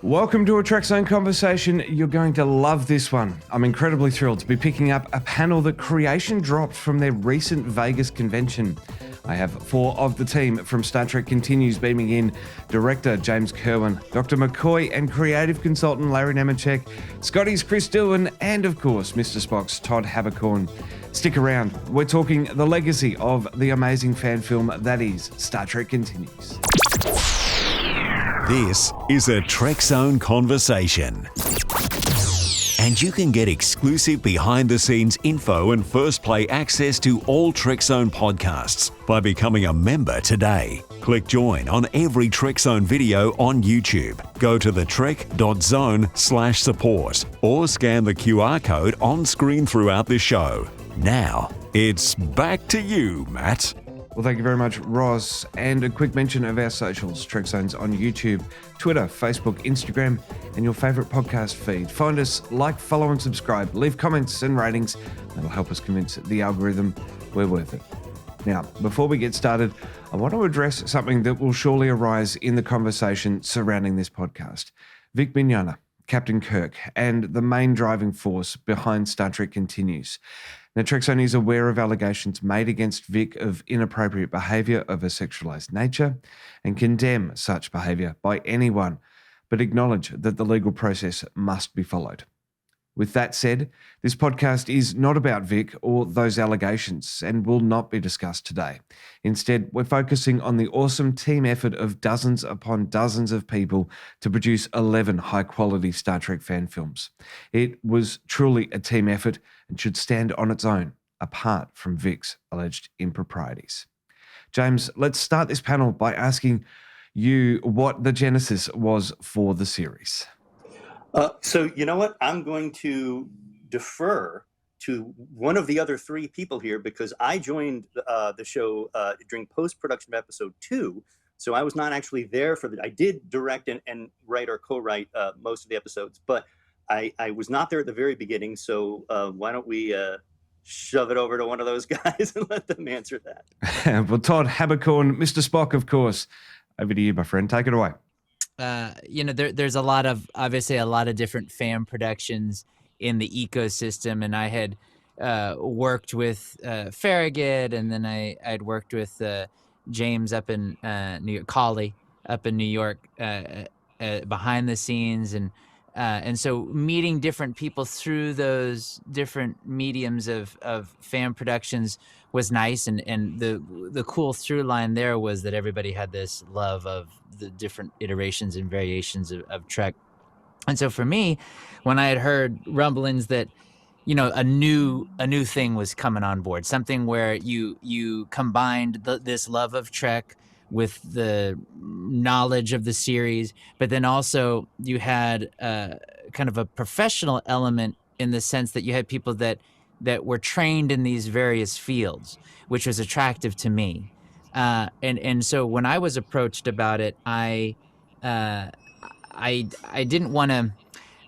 Welcome to A Trekzone Conversation. You're going to love this one. I'm incredibly thrilled to be picking up a panel that Creation dropped from their recent Vegas convention. I have four of the team from Star Trek Continues beaming in: director James Kerwin, Dr. McCoy, and creative consultant Larry Nemecek, Scotty's Chris Doohan, and of course Mr. Spock's Todd Haberkorn. Stick around. We're talking the legacy of the amazing fan film that is Star Trek Continues. This is a Trekzone Conversation. And you can get exclusive behind-the-scenes info and first-play access to all Trekzone podcasts by becoming a member today. Click join on every Trekzone video on YouTube. Go to thetrek.zone/support or scan the QR code on screen throughout the show. Now, it's back to you, Matt. Well, thank you very much, Ross. And a quick mention of our socials: Trekzone's on YouTube, Twitter, Facebook, Instagram, and your favourite podcast feed. Find us, like, follow, and subscribe. Leave comments and ratings. That'll help us convince the algorithm we're worth it. Now, before we get started, I want to address something that will surely arise in the conversation surrounding this podcast. Vic Mignogna, Captain Kirk, and the main driving force behind Star Trek Continues. Now, Trekzone is aware of allegations made against Vic of inappropriate behaviour of a sexualised nature and condemn such behaviour by anyone, but acknowledge that the legal process must be followed. With that said, this podcast is not about Vic or those allegations and will not be discussed today. Instead, we're focusing on the awesome team effort of dozens upon dozens of people to produce 11 high-quality Star Trek fan films. It was truly a team effort and should stand on its own, apart from Vic's alleged improprieties. James, let's start this panel by asking you what the genesis was for the series. So you know what? I'm going to defer to one of the other three people here because I joined the show during post-production of episode 2. So I was not actually there I did direct and write or co-write most of the episodes, but I was not there at the very beginning. So why don't we shove it over to one of those guys and let them answer that? Well, Todd Haberkorn, Mr. Spock, of course. Over to you, my friend. Take it away. There's a lot of different fan productions in the ecosystem, and I had worked with Farragut, and then I'd worked with James up in New York, Colley up in New York, behind the scenes, and so meeting different people through those different mediums of fan productions was nice, and the cool through line there was that everybody had this love of the different iterations and variations of Trek. And so for me, when I had heard rumblings that, a new thing was coming on board, something where you combined this love of Trek with the knowledge of the series, but then also you had kind of a professional element in the sense that you had people that were trained in these various fields, which was attractive to me. And so when I was approached about it, I didn't want to.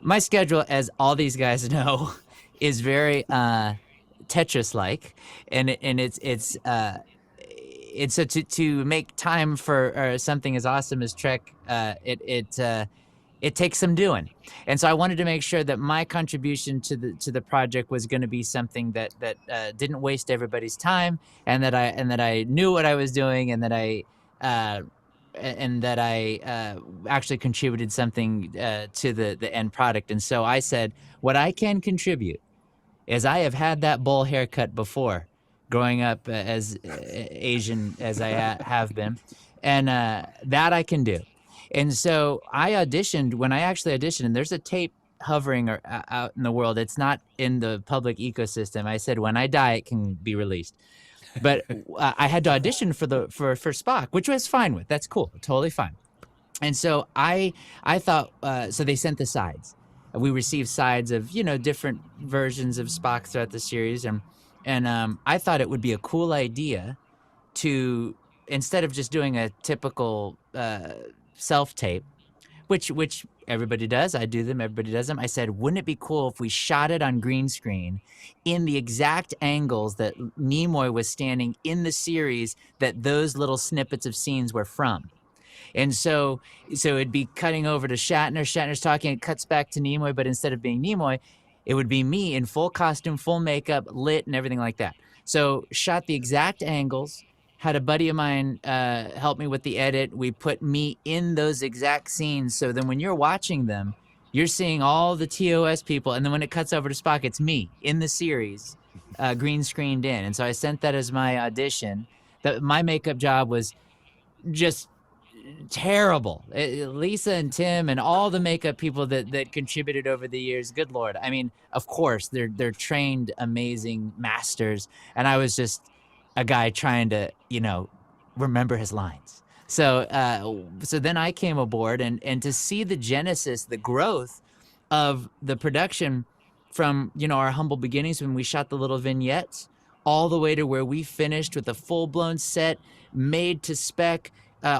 My schedule, as all these guys know, is very Tetris-like, and it's so to make time for something as awesome as Trek, it takes some doing. And so I wanted to make sure that my contribution to the project was going to be something that didn't waste everybody's time, and that I knew what I was doing, and that I actually contributed something to the end product. And so I said, what I can contribute is I have had that bowl haircut before, growing up as Asian as I have been, and that I can do. And so I auditioned. When I actually auditioned, and there's a tape hovering out in the world. It's not in the public ecosystem. I said, when I die, it can be released. But I had to audition for Spock, which I was fine with. That's cool, totally fine. And so I thought, so they sent the sides. We received sides of different versions of Spock throughout the series, and I thought it would be a cool idea to, instead of just doing a typical self-tape, which everybody does. I do them, everybody does them. I said, wouldn't it be cool if we shot it on green screen in the exact angles that Nimoy was standing in the series that those little snippets of scenes were from? And so it'd be cutting over to Shatner. Shatner's talking, it cuts back to Nimoy, but instead of being Nimoy, it would be me in full costume, full makeup, lit, and everything like that. So shot the exact angles. Had a buddy of mine help me with the edit. We put me in those exact scenes. So then when you're watching them, you're seeing all the TOS people. And then when it cuts over to Spock, it's me in the series, green screened in. And so I sent that as my audition. My makeup job was just terrible. Lisa and Tim and all the makeup people that contributed over the years, good Lord. I mean, of course, they're trained, amazing masters. And I was just a guy trying to, remember his lines. So then I came aboard and to see the genesis, the growth of the production from, our humble beginnings when we shot the little vignettes all the way to where we finished with a full-blown set made to spec,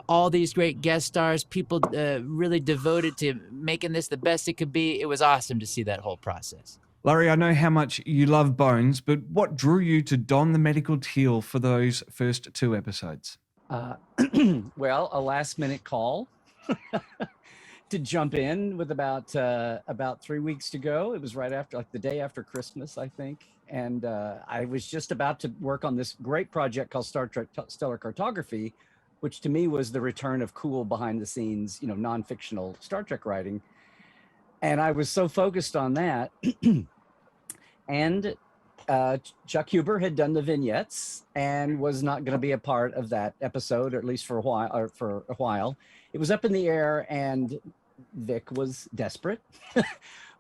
all these great guest stars, people really devoted to making this the best it could be. It was awesome to see that whole process. Larry, I know how much you love Bones, but what drew you to don the medical teal for those first 2 episodes? Well, a last-minute call to jump in with about 3 weeks to go. It was right after, like the day after Christmas, I think. And I was just about to work on this great project called Star Trek Stellar Cartography, which to me was the return of cool behind-the-scenes, non-fictional Star Trek writing. And I was so focused on that. And Chuck Huber had done the vignettes and was not going to be a part of that episode, or at least for a while. It was up in the air, and Vic was desperate,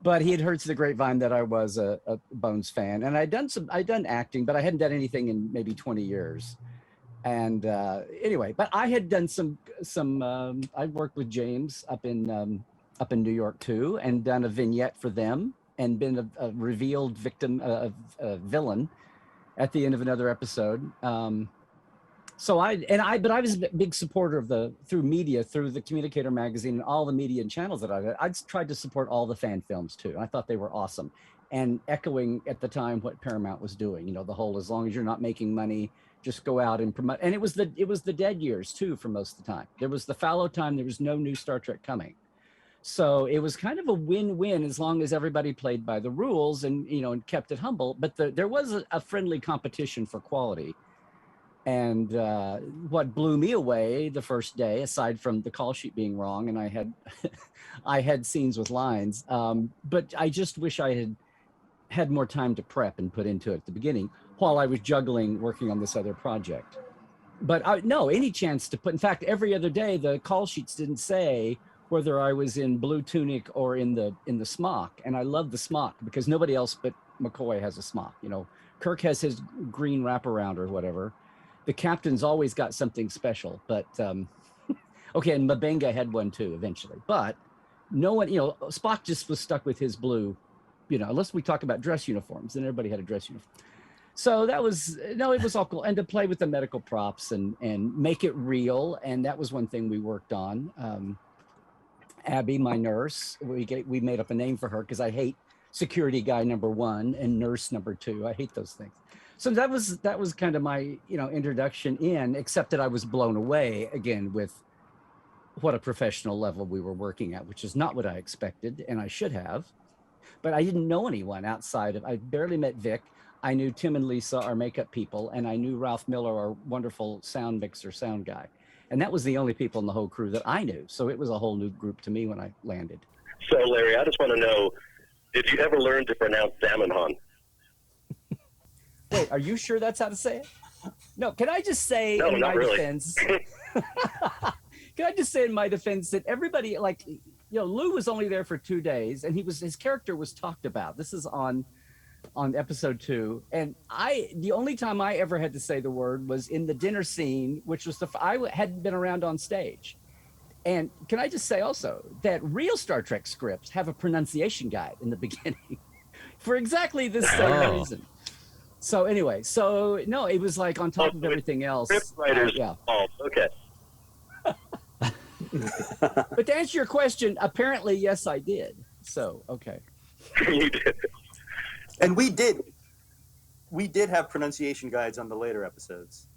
but he had heard through the grapevine that I was a Bones fan, and I'd done acting, but I hadn't done anything in maybe 20 years. And anyway, but I had done some. I worked with James up in New York too, and done a vignette for them, and been a revealed victim, a villain, at the end of another episode. But I was a big supporter of through the Communicator magazine and all the media and channels that I'd tried to support all the fan films too. I thought they were awesome, and echoing at the time what Paramount was doing. The whole, as long as you're not making money, just go out and promote. And it was the dead years too for most of the time. There was the fallow time. There was no new Star Trek coming. So it was kind of a win-win as long as everybody played by the rules and, and kept it humble. But there was a friendly competition for quality. And what blew me away the first day, aside from the call sheet being wrong, and I had scenes with lines, but I just wish I had more time to prep and put into it at the beginning while I was juggling working on this other project. But no, any chance to put, in fact, every other day, the call sheets didn't say whether I was in blue tunic or in the smock. And I love the smock because nobody else but McCoy has a smock. Kirk has his green wraparound or whatever. The captain's always got something special, but okay. And Mabenga had one too eventually, but no one, Spock just was stuck with his blue, unless we talk about dress uniforms, then everybody had a dress uniform. So it was all cool. And to play with the medical props and make it real. And that was one thing we worked on. Abby, my nurse, we made up a name for her because I hate security guy number 1 and nurse number 2. I hate those things. So that was kind of my, introduction in, except that I was blown away again with what a professional level we were working at, which is not what I expected, and I should have. But I didn't know anyone outside of, I barely met Vic. I knew Tim and Lisa, our makeup people, and I knew Ralph Miller, our wonderful sound mixer, sound guy. And that was the only people in the whole crew that I knew. So it was a whole new group to me when I landed. So, Larry, I just want to know, did you ever learn to pronounce Salmonhan? Wait, are you sure that's how to say it? No, can I just say in my defense? Can I just say in my defense that everybody, Lou was only there for 2 days, and his character was talked about. This is on episode 2, and the only time I ever had to say the word was in the dinner scene, which was I hadn't been around on stage. And can I just say also that real Star Trek scripts have a pronunciation guide in the beginning for exactly this same reason. So anyway, no, it was like on top of everything else. Script writers, yeah. Oh, okay. But to answer your question, apparently, yes, I did. So, okay. You did. And we did have pronunciation guides on the later episodes.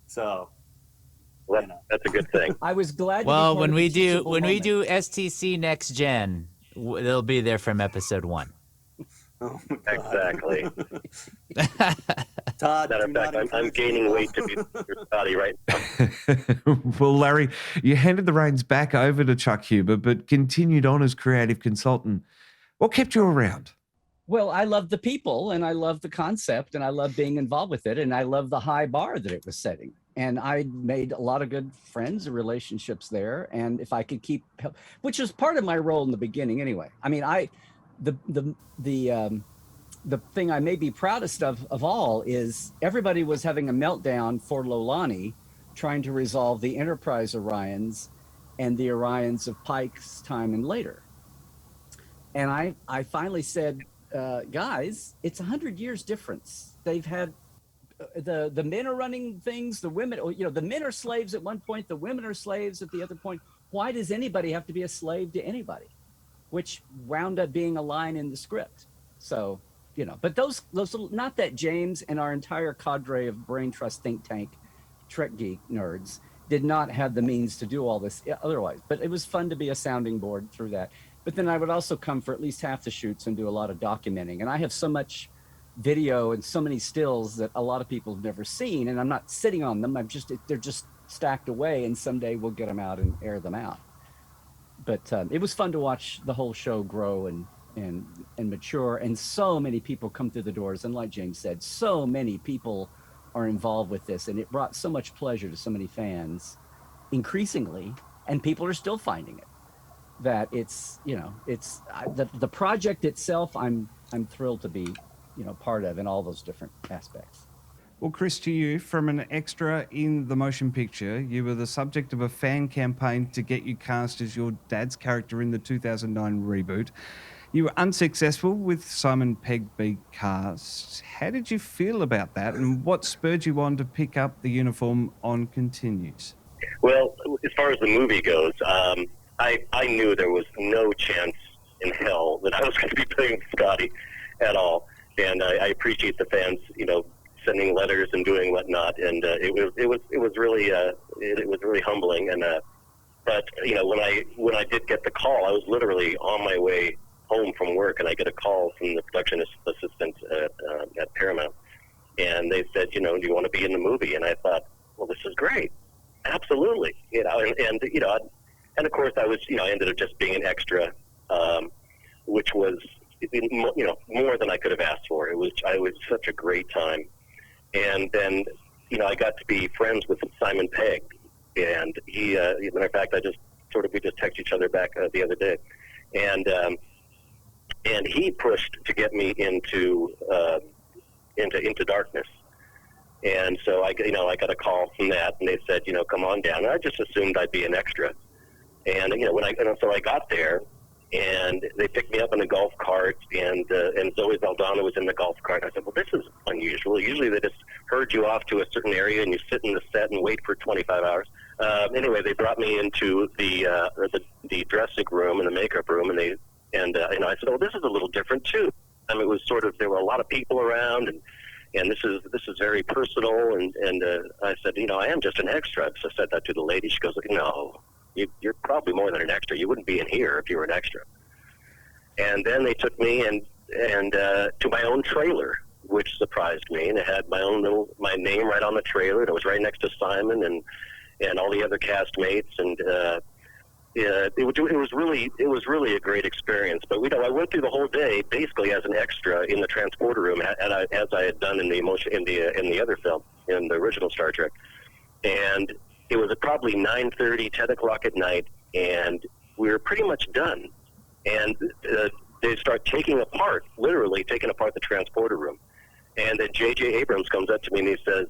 So Well, that's a good thing. I was glad. Well, to be when part we of the do teachable moment. STC Next Gen, they'll be there from episode 1. Oh, my God. Exactly. Todd, Matter do of fact, not I'm encourage gaining me. weight to be your body right now. Well, Larry, you handed the reins back over to Chuck Huber, but continued on as creative consultant. What kept you around? Well, I love the people and I love the concept and I love being involved with it. And I love the high bar that it was setting. And I made a lot of good friends and relationships there. And if I could keep, which was part of my role in the beginning anyway. I mean, the thing I may be proudest of all is everybody was having a meltdown for Lolani, trying to resolve the Enterprise Orions and the Orions of Pike's time and later. And I finally said, guys, it's 100 years difference. They've had the men are running things, the women, the men are slaves at one point, the women are slaves at the other point. Why does anybody have to be a slave to anybody? Which wound up being a line in the script. So, but those not that James and our entire cadre of Brain Trust think tank Trek geek nerds did not have the means to do all this otherwise. But it was fun to be a sounding board through that. But then I would also come for at least half the shoots and do a lot of documenting. And I have so much video and so many stills that a lot of people have never seen. And I'm not sitting on them. They're just stacked away. And someday we'll get them out and air them out. But it was fun to watch the whole show grow and mature. And so many people come through the doors. And like James said, so many people are involved with this. And it brought so much pleasure to so many fans increasingly. And people are still finding it. That it's the project itself. I'm thrilled to be part of in all those different aspects. Well, Chris, to you, from an extra in the motion picture, you were the subject of a fan campaign to get you cast as your dad's character in the 2009 reboot. You were unsuccessful with Simon Pegg being cast. How did you feel about that, and what spurred you on to pick up the uniform on Continues? Well, as far as the movie goes, I knew there was no chance in hell that I was going to be playing Scotty at all. And I appreciate the fans, sending letters and doing whatnot. And it was really humbling. And but when I did get the call, I was literally on my way home from work, and I get a call from the production assistant at Paramount, and they said, do you want to be in the movie? And I thought, well, this is great, absolutely, and of course I was, I ended up just being an extra, which was, more than I could have asked for. It was such a great time. And then, I got to be friends with Simon Pegg, and he, as a matter of fact, we just texted each other back the other day. And he pushed to get me into Darkness. And so I got a call from that, and they said, come on down. And I just assumed I'd be an extra. And so I got there, and they picked me up in a golf cart, and Zoe Saldana was in the golf cart. I said, well, this is unusual. Usually they just herd you off to a certain area, and you sit in the set and wait for 25 hours. Anyway, they brought me into the dressing room and the makeup room, and I said, oh, this is a little different too. I mean, it was there were a lot of people around, and this is very personal. And I said, I am just an extra. So I said that to the lady. She goes, no, you're probably more than an extra. You wouldn't be in here if you were an extra. And then they took me and to my own trailer, which surprised me. And it had my name right on the trailer. And it was right next to Simon and all the other castmates. And it was really a great experience. But I went through the whole day basically as an extra in the transporter room, as I had done in the other film, in the original Star Trek. And it was at probably 9:30, 10 o'clock at night, and we were pretty much done. And they start literally taking apart the transporter room. And then J.J. Abrams comes up to me and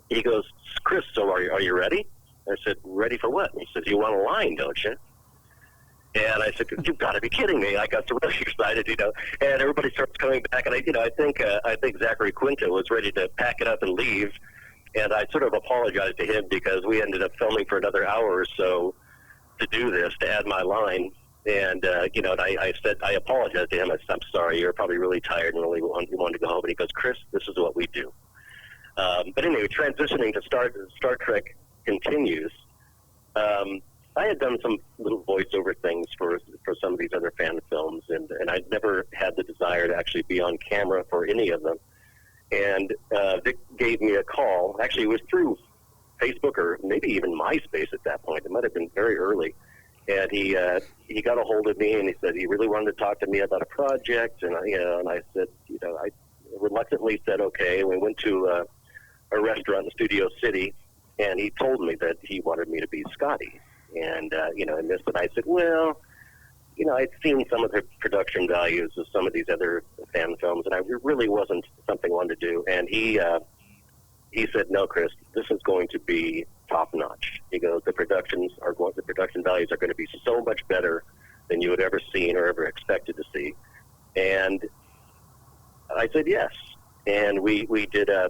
he goes, Chris, so are you ready? I said, ready for what? And he says, you want a line, don't you? And I said, you've got to be kidding me. I got so really excited, and everybody starts coming back. And I think Zachary Quinto was ready to pack it up and leave. And I sort of apologized to him because we ended up filming for another hour or so to do this, to add my line. And, and I said, I apologized to him. I said, I'm sorry, you're probably really tired and really wanted to go home. And he goes, Chris, this is what we do. But anyway, transitioning to Star Trek continues. I had done some little voiceover things for some of these other fan films, and I'd never had the desire to actually be on camera for any of them. And Vic gave me a call. Actually, it was through Facebook or maybe even MySpace at that point. It might have been very early. And he got a hold of me, and he said he really wanted to talk to me about a project. And I said, I reluctantly said okay. And we went to a restaurant in Studio City, and he told me that he wanted me to be Scotty. And in this, and I said, well, I'd seen some of the production values of some of these other fan films, and it really wasn't something I wanted to do. And he said, no, Chris, this is going to be top notch. He goes, the production values are going to be so much better than you had ever seen or ever expected to see. And I said yes. And we did a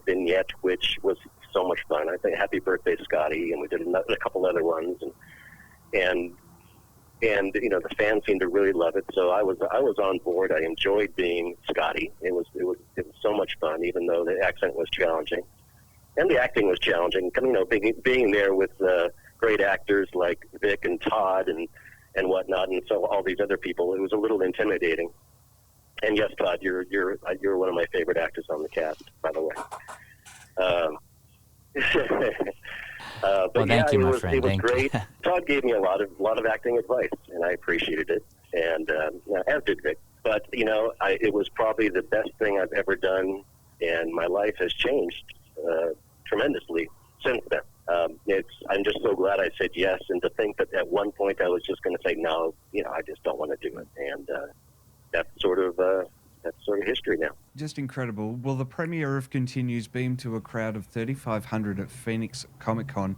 vignette, which was so much fun. I think Happy Birthday, Scotty, and we did a couple other ones, and the fans seemed to really love it. So I was on board. I enjoyed being Scotty. It was so much fun, even though the accent was challenging, and the acting was challenging. Being there with great actors like Vic and Todd and whatnot, and so all these other people, it was a little intimidating. And yes, Todd, you're one of my favorite actors on the cast, by the way. But well, thank you, my it friend. was Thank great. you. Todd gave me a lot of acting advice, and I appreciated it, and as did Vic. But it was probably the best thing I've ever done, and my life has changed tremendously since then. I'm just so glad I said yes, and to think that at one point I was just going to say no, I just don't want to do it, and that's sort of history now. Just incredible. Well, the premiere of Continues beamed to a crowd of 3,500 at Phoenix Comic-Con.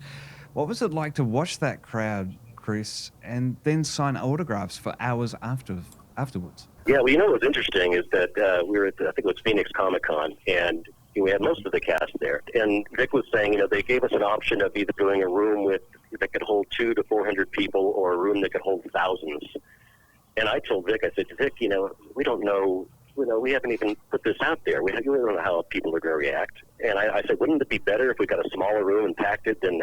What was it like to watch that crowd, Chris, and then sign autographs for hours afterwards? Yeah, well, what was interesting is that we were at, I think it was Phoenix Comic-Con, and we had most of the cast there. And Vic was saying, they gave us an option of either doing a room that could hold 200 to 400 people or a room that could hold thousands. And I told Vic, I said, Vic, we don't know, we haven't even put this out there. We don't know how people are going to react. And I said, wouldn't it be better if we got a smaller room and packed it than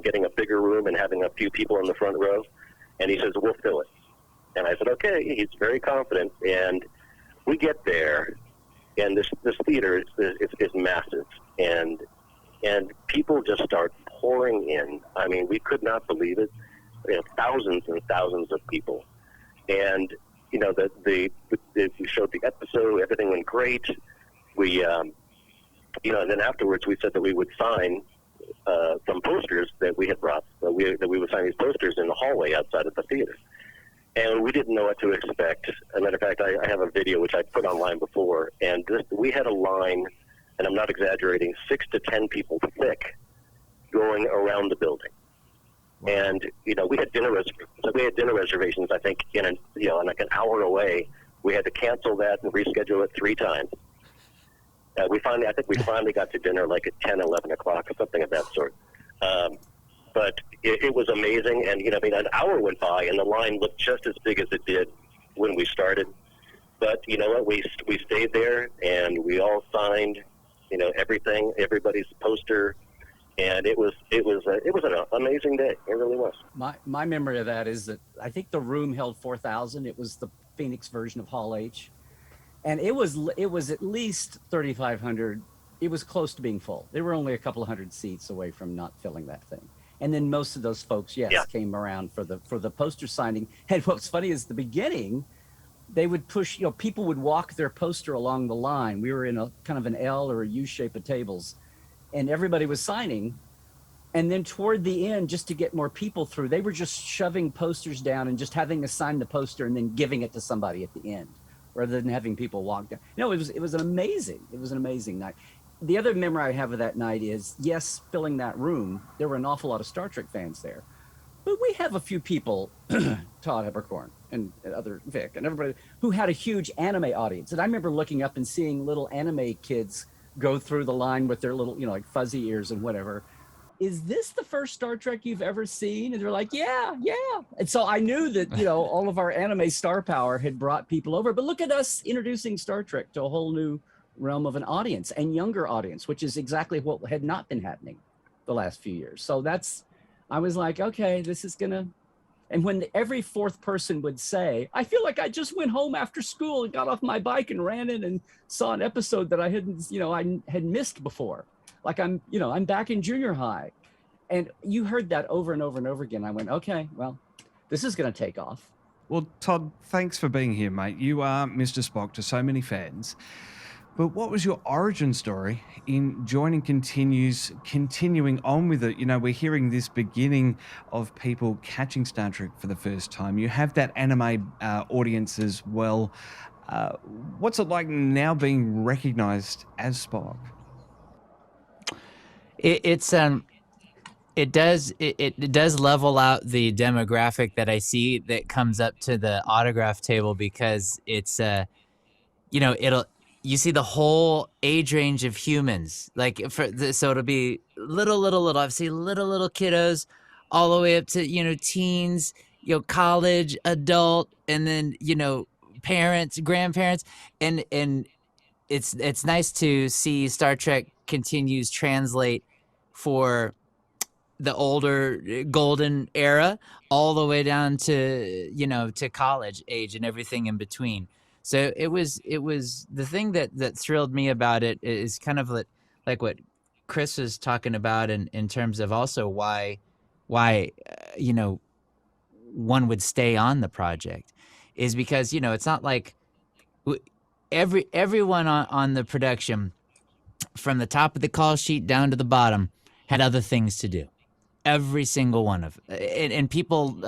getting a bigger room and having a few people in the front row? And he says, we'll fill it. And I said, okay. He's very confident. And we get there, and this theater is massive. And people just start pouring in. I mean, we could not believe it. Thousands and thousands of people. And we showed the episode. Everything went great. We, and then afterwards we said that we would sign some posters that we had brought. That we would sign these posters in the hallway outside of the theater. And we didn't know what to expect. As a matter of fact, I have a video which I put online before, and we had a line, and I'm not exaggerating, 6 to 10 people thick, going around the building. And we had dinner reservations. I think like an hour away. We had to cancel that and reschedule it 3 times. I think we finally got to dinner like at 10, 11 o'clock or something of that sort. But it was amazing. And an hour went by and the line looked just as big as it did when we started. But you know what? We stayed there and we all signed, everything, everybody's poster. And it was an amazing day. It really was. My memory of that is that I think the room held 4,000. It was the Phoenix version of Hall H, and it was at least 3,500. It was close to being full. There were only a couple of hundred seats away from not filling that thing. And then most of those folks, came around for the poster signing. And what's funny is the beginning, they would push. People would walk their poster along the line. We were in a kind of an L or a U shape of tables. And everybody was signing. And then toward the end, just to get more people through, they were just shoving posters down and just having us sign the poster and then giving it to somebody at the end, rather than having people walk down. It was an amazing night. The other memory I have of that night is, yes, filling that room, there were an awful lot of Star Trek fans there. But we have a few people, Todd Haberkorn and other Vic and everybody, who had a huge anime audience. And I remember looking up and seeing little anime kids go through the line with their little, like fuzzy ears and whatever. Is this the first Star Trek you've ever seen? And they're like, yeah. And so I knew that, all of our anime star power had brought people over. But look at us introducing Star Trek to a whole new realm of an audience and younger audience, which is exactly what had not been happening. the last few years. So I was like, okay, this is gonna. And when every fourth person would say, I feel like I just went home after school and got off my bike and ran in and saw an episode that I had missed before. Like I'm back in junior high. And you heard that over and over and over again. I went, okay, well, this is going to take off. Well, Todd, thanks for being here, mate. You are Mr. Spock to so many fans. But what was your origin story in joining continuing on with it? You know, we're hearing this beginning of people catching Star Trek for the first time. You have that anime audience as well. What's it like now being recognized as Spock? It does level out the demographic that I see that comes up to the autograph table, because it's you see the whole age range of humans, like so it'll be little I've seen little kiddos all the way up to teens, college, adult, and then parents, grandparents, and it's nice to see Star Trek continues translate for the older golden era all the way down to to college age and everything in between. So it was the thing that thrilled me about it is kind of like what Chris was talking about in terms of also why one would stay on the project, is because it's not like everyone on the production, from the top of the call sheet down to the bottom, had other things to do. Every single one of and people,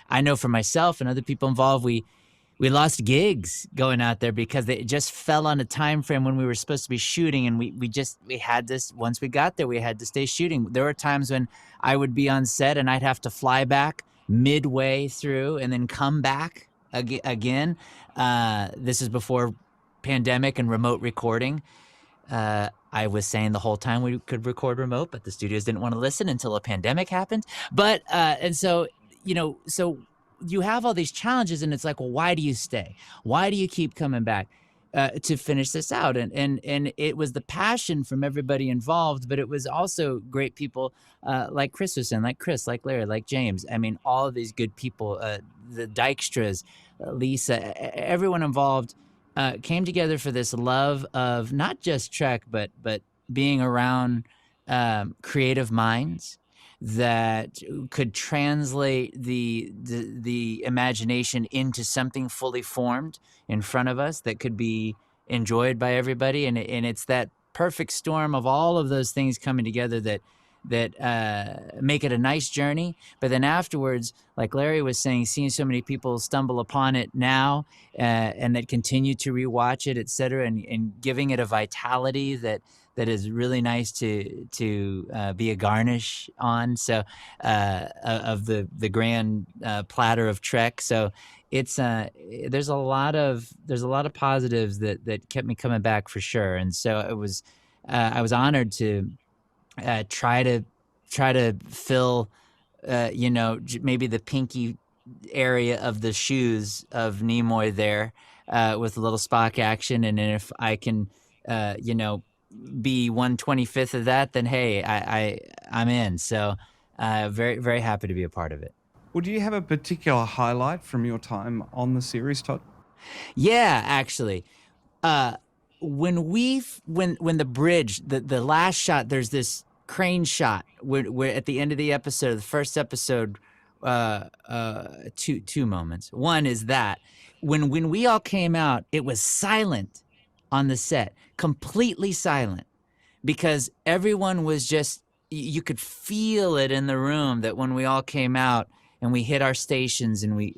I know for myself and other people involved, we lost gigs going out there because they just fell on a time frame when we were supposed to be shooting, and we had this. Once we got there, we had to stay shooting. There were times when I would be on set and I'd have to fly back midway through and then come back again. This is before pandemic and remote recording. I was saying the whole time we could record remote, but the studios didn't want to listen until a pandemic happened. But and so so you have all these challenges, and it's like, well, why do you stay? Why do you keep coming back to finish this out? And it was the passion from everybody involved, but it was also great people like Chris was saying, like Chris, like Larry, like James. I mean, all of these good people, the Dykstras, Lisa, everyone involved came together for this love of not just Trek, but being around creative minds that could translate the imagination into something fully formed in front of us that could be enjoyed by everybody. And it's that perfect storm of all of those things coming together that make it a nice journey. But then afterwards, like Larry was saying, seeing so many people stumble upon it now and that continue to rewatch it, et cetera, and giving it a vitality that is really nice to be a garnish on. So of the grand platter of Trek. So it's there's a lot of positives that kept me coming back for sure. And so it was I was honored to try to fill maybe the pinky area of the shoes of Nimoy there with a little Spock action, and if I can be 1/25th of that, then hey, I'm in. So very, very happy to be a part of it. Well, do you have a particular highlight from your time on the series, Todd? Yeah, actually. When the bridge, the last shot, there's this crane shot where at the end of the episode, the first episode, two moments. One is that when we all came out, it was silent on the set, completely silent, because everyone was just, you could feel it in the room that when we all came out and we hit our stations and we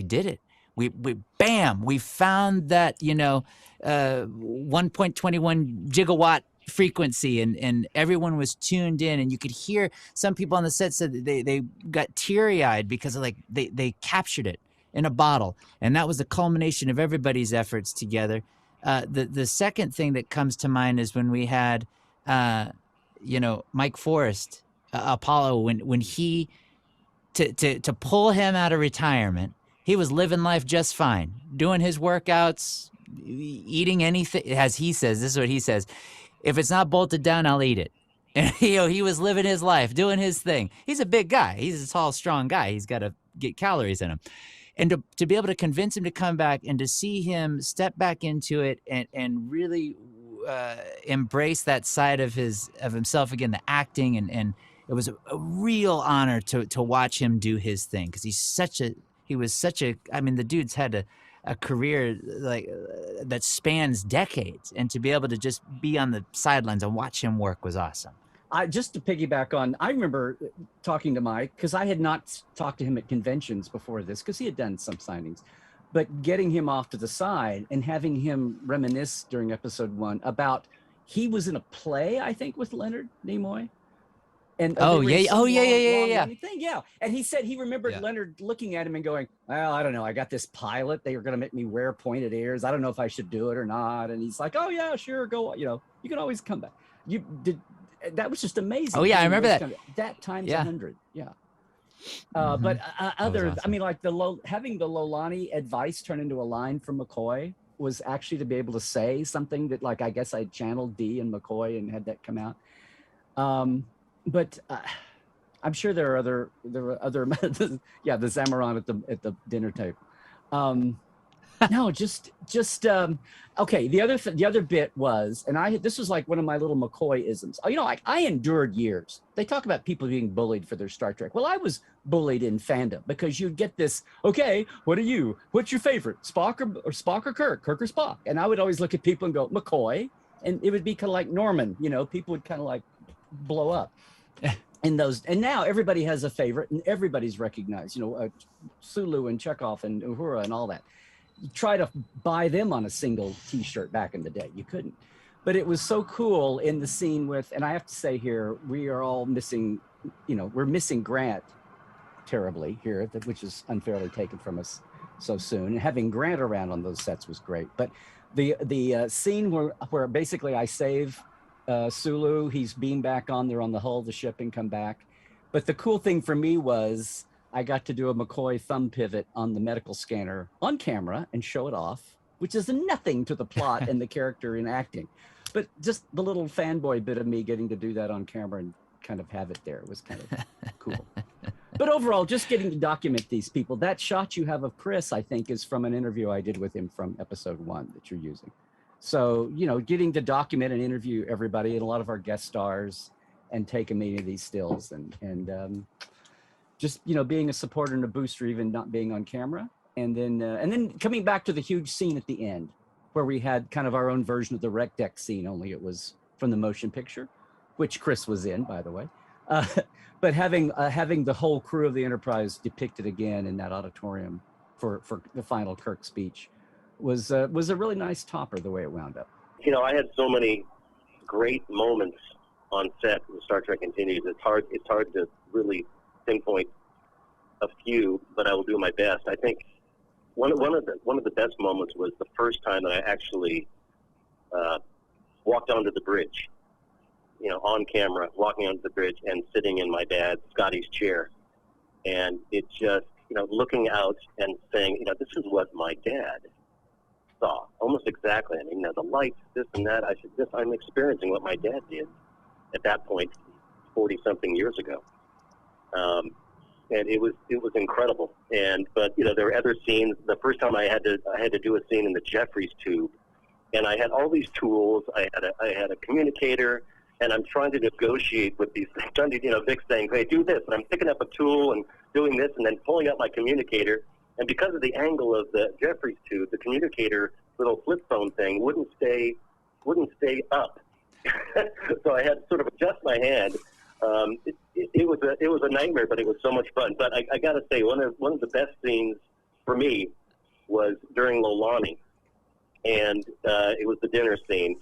did it. We bam, we found that 1.21 gigawatt frequency, and everyone was tuned in, and you could hear some people on the set said that they got teary-eyed because of they captured it in a bottle, and that was the culmination of everybody's efforts together. The second thing that comes to mind is when we had Mike Forrest, Apollo, when he to pull him out of retirement. He was living life just fine, doing his workouts, eating anything, as he says. This is what he says: if it's not bolted down, I'll eat it. And he was living his life, doing his thing. He's a big guy. He's a tall, strong guy. He's got to get calories in him. And to be able to convince him to come back and to see him step back into it and really embrace that side of himself again, the acting, and it was a real honor to watch him do his thing, because he was such a, I mean, the dude's had a career like that spans decades, and to be able to just be on the sidelines and watch him work was awesome. Just to piggyback on, I remember talking to Mike, because I had not talked to him at conventions before this, because he had done some signings, but getting him off to the side and having him reminisce during episode 1 about, he was in a play, I think, with Leonard Nimoy. And yeah. Thing. Yeah. And he said he remembered Leonard looking at him and going, well, I don't know. I got this pilot. They were going to make me wear pointed ears. I don't know if I should do it or not. And he's like, oh, yeah, sure. Go. You can always come back. That was just amazing. Oh, yeah. I remember that. That times 100. Yeah. But awesome. I mean, like having the Lolani advice turn into a line from McCoy was actually to be able to say something that, like, I guess I channeled D and McCoy and had that come out. But I'm sure there were other the Zamaron at the dinner table. No, just okay. The other bit was, and this was like one of my little McCoy-isms. I endured years. They talk about people being bullied for their Star Trek. Well, I was bullied in fandom, because you'd get this, okay, what's your favorite, Spock or Kirk or Spock? And I would always look at people and go, McCoy. And it would be kind of like Norman, people would kind of like blow up. And now everybody has a favorite, and everybody's recognized, Sulu and Chekhov and Uhura and all that. You try to buy them on a single T-shirt back in the day. You couldn't. But it was so cool in the scene with, and I have to say here, we are all missing, we're missing Grant terribly here, which is unfairly taken from us so soon. And having Grant around on those sets was great. But the scene where basically I save Sulu, he's beamed back on there on the hull of the ship and come back. But the cool thing for me was I got to do a McCoy thumb pivot on the medical scanner on camera and show it off, which is nothing to the plot and the character in acting. But just the little fanboy bit of me getting to do that on camera and kind of have it there was kind of cool. But overall, just getting to document these people. That shot you have of Chris, I think, is from an interview I did with him from episode 1 that you're using. So, getting to document and interview everybody and a lot of our guest stars and take many of these stills and just, being a supporter and a booster, even not being on camera. And then coming back to the huge scene at the end where we had kind of our own version of the rec deck scene, only it was from the motion picture, which Chris was in, by the way. But having the whole crew of the Enterprise depicted again in that auditorium for the final Kirk speech was a really nice topper the way it wound up. I had so many great moments on set with Star Trek Continues. It's hard to really pinpoint a few, but I will do my best. I think one of the best moments was the first time that I actually walked onto the bridge, on camera, walking onto the bridge and sitting in my dad, Scotty's chair. And it just, looking out and saying, this is what my dad saw, almost exactly. I mean, the lights, this and that, I'm experiencing what my dad did at that point 40-something years ago. And it was incredible. But there were other scenes. The first time I had to do a scene in the Jeffries tube, and I had all these tools. I had a communicator, and I'm trying to negotiate with these things. Vic's saying, "Hey, do this," and I'm picking up a tool and doing this, and then pulling up my communicator. And because of the angle of the Jeffries tube, the communicator little flip phone thing wouldn't stay up. So I had to sort of adjust my hand. It was a nightmare, but it was so much fun. But I got to say, one of the best scenes for me was during Lolani, and it was the dinner scene.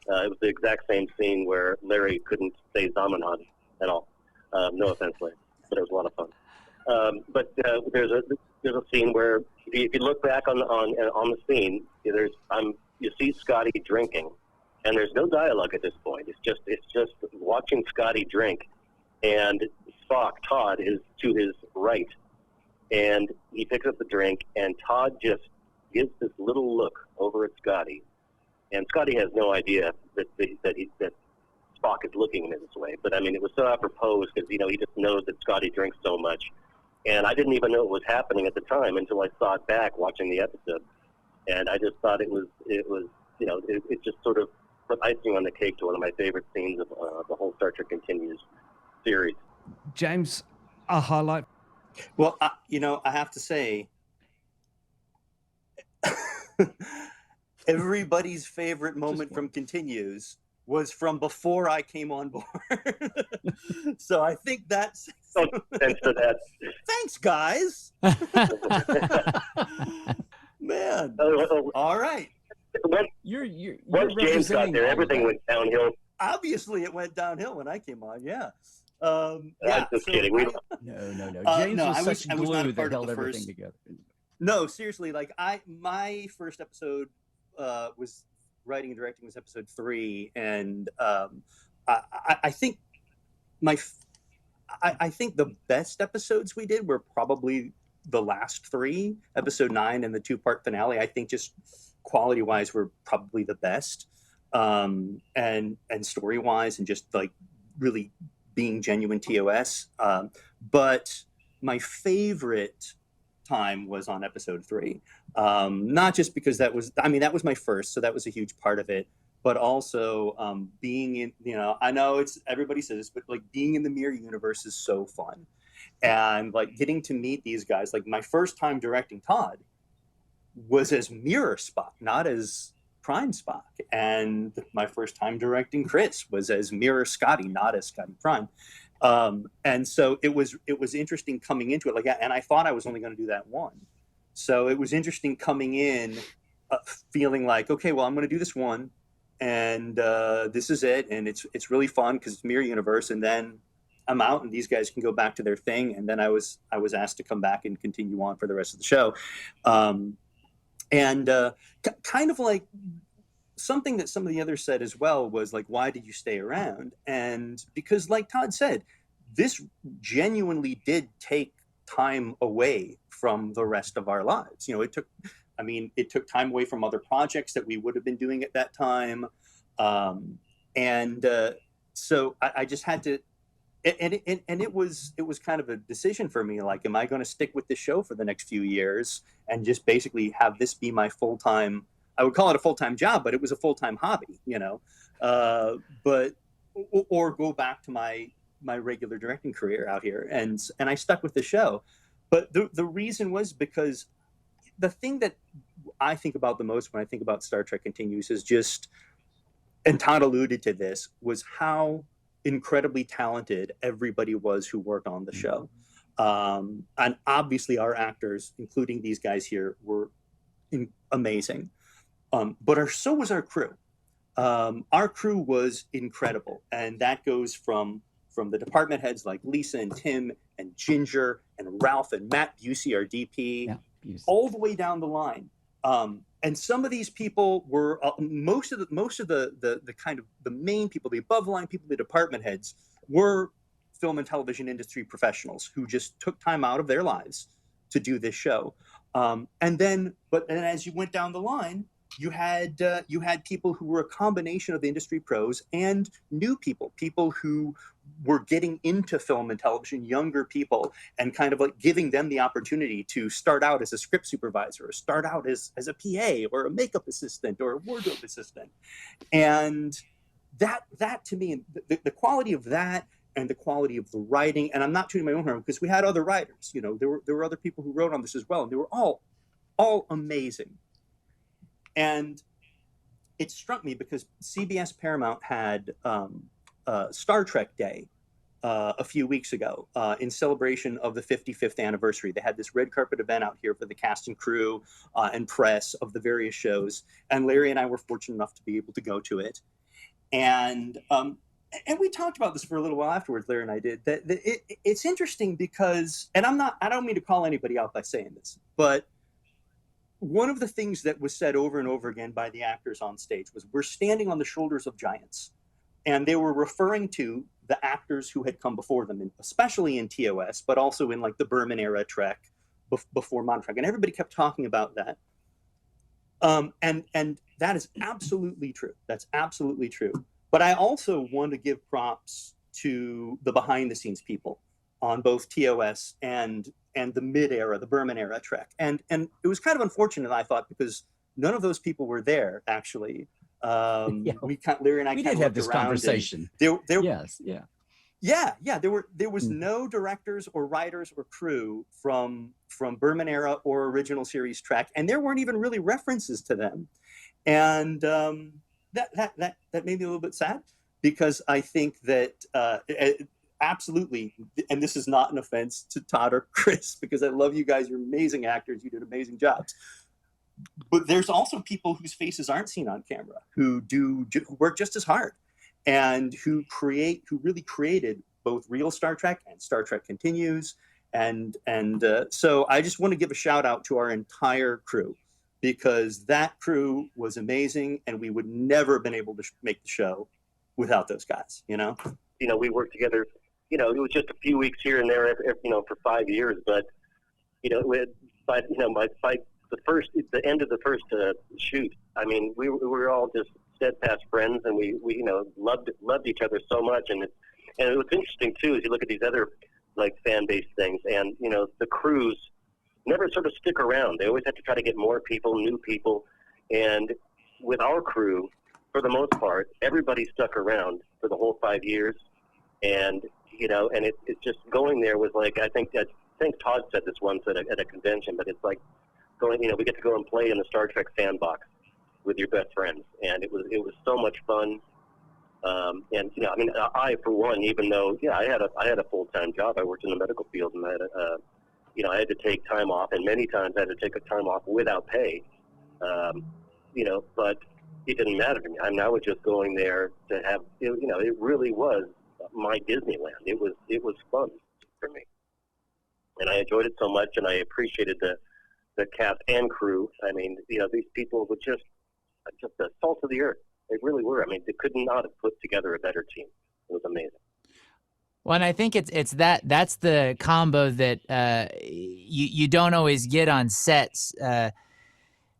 It was the exact same scene where Larry couldn't say Zamenhof at all. No offense, Larry, but it was a lot of fun. But there's a scene where if you look back on the scene, you see Scotty drinking. And there's no dialogue at this point. It's just watching Scotty drink, and Spock, Todd, is to his right, and he picks up the drink, and Todd just gives this little look over at Scotty, and Scotty has no idea that Spock is looking in his way. But I mean, it was so apropos because, you know, he just knows that Scotty drinks so much. And I didn't even know it was happening at the time until I saw it back watching the episode. And I just thought it was, you know, it just sort of put icing on the cake to one of my favorite scenes of the whole Star Trek Continues series. James, a highlight? Well, you know, I have to say, everybody's favorite moment from Continues was from before I came on board. So I think that's... So thanks for that. Thanks, guys. Man. All right. You're Once James got there, everything went downhill. Obviously, it went downhill when I came on. Yeah. I'm just kidding. No. James was such glue that held everything together. No, seriously. Like my first episode was writing and directing was episode 3, and I think I think the best episodes we did were probably the last 3, episode 9 and the 2-part finale. I think just quality wise were probably the best, and story wise, and just like really being genuine TOS. But my favorite time was on episode 3, not just because that was my first, so that was a huge part of it, but also being in, you know, I know it's, everybody says this, but like being in the Mirror universe is so fun, and like getting to meet these guys. Like my first time directing Todd was as Mirror Spock, not as Prime Spock, and my first time directing Chris was as Mirror Scotty, not as Scotty Prime. And so it was interesting coming into it, like, and I thought I was only going to do that one, so it was interesting coming in, feeling like, okay, well, I'm going to do this one, and this is it, and it's really fun because it's Mirror Universe, and then I'm out, and these guys can go back to their thing, and then I was asked to come back and continue on for the rest of the show. And kind of like something that some of the others said as well was like, why did you stay around? And because, like Todd said, this genuinely did take time away from the rest of our lives. You know, it took time away from other projects that we would have been doing at that time. So I just had to, and it was kind of a decision for me. Like, am I going to stick with the show for the next few years and just basically have this be my full-time, I would call it a full-time job, but it was a full-time hobby, you know, or go back to my regular directing career out here. And I stuck with the show. But the reason was because the thing that I think about the most when I think about Star Trek Continues is just, and Todd alluded to this, was how incredibly talented everybody was who worked on the show. And obviously our actors, including these guys here, were amazing. But so was our crew. Our crew was incredible. And that goes from the department heads like Lisa and Tim and Ginger and Ralph and Matt Busey, our DP, all the way down the line. And some of these people were most of the kind of the main people, the above line people, the department heads, were film and television industry professionals who just took time out of their lives to do this show. And then as you went down the line, you had people who were a combination of industry pros and new people who were getting into film and television, younger people, and kind of like giving them the opportunity to start out as a script supervisor, or start out as a PA or a makeup assistant or a wardrobe assistant. And that to me, the quality of that and the quality of the writing, and I'm not tooting my own horn because we had other writers, you know, there were other people who wrote on this as well, and they were all amazing. And it struck me because CBS Paramount had Star Trek Day a few weeks ago in celebration of the 55th anniversary. They had this red carpet event out here for the cast and crew and press of the various shows. And Larry and I were fortunate enough to be able to go to it. And we talked about this for a little while afterwards, Larry and I did, that it's interesting because, and I don't mean to call anybody out by saying this, but one of the things that was said over and over again by the actors on stage was, we're standing on the shoulders of giants. And they were referring to the actors who had come before them, especially in TOS, but also in like the Berman era Trek before Modern Trek. And everybody kept talking about that. And that is absolutely true. That's absolutely true. But I also want to give props to the behind the scenes people on both TOS and the mid era, the Berman era Trek. And it was kind of unfortunate, I thought, because none of those people were there actually. Yeah. Larry and I We kind did of have this conversation. There, Yes, yeah. yeah. There was no directors or writers or crew from Berman era or original series Trek, and there weren't even really references to them. And that made me a little bit sad, because I think that absolutely, and this is not an offense to Todd or Chris, because I love you guys. You're amazing actors. You did amazing jobs. But there's also people whose faces aren't seen on camera who work just as hard, and who really created both real Star Trek and Star Trek Continues. And so I just want to give a shout out to our entire crew, because that crew was amazing, and we would never have been able to make the show without those guys. We worked together. It was just a few weeks here and there, for 5 years. But by the end of the first shoot, I mean, we were all just steadfast friends, and we loved each other so much. And what's interesting too is you look at these other like fan based things, and the crews never sort of stick around. They always have to try to get more people, new people. And with our crew, for the most part, everybody stuck around for the whole 5 years. And and it's just going there was like, I think Todd said this once at a convention, but it's like going, we get to go and play in the Star Trek sandbox with your best friends, and it was so much fun. And I mean, I for one, even though I had a full-time job, I worked in the medical field, and I had to take time off, and many times I had to take a time off without pay. But it didn't matter to me. I mean, I was just going there to have, it really was my Disneyland. It was fun for me, and I enjoyed it so much, and I appreciated the cast and crew. I mean, these people were just the salt of the earth. They really were. I mean, they could not have put together a better team. It was amazing. Well, and I think it's that's the combo that you don't always get on sets.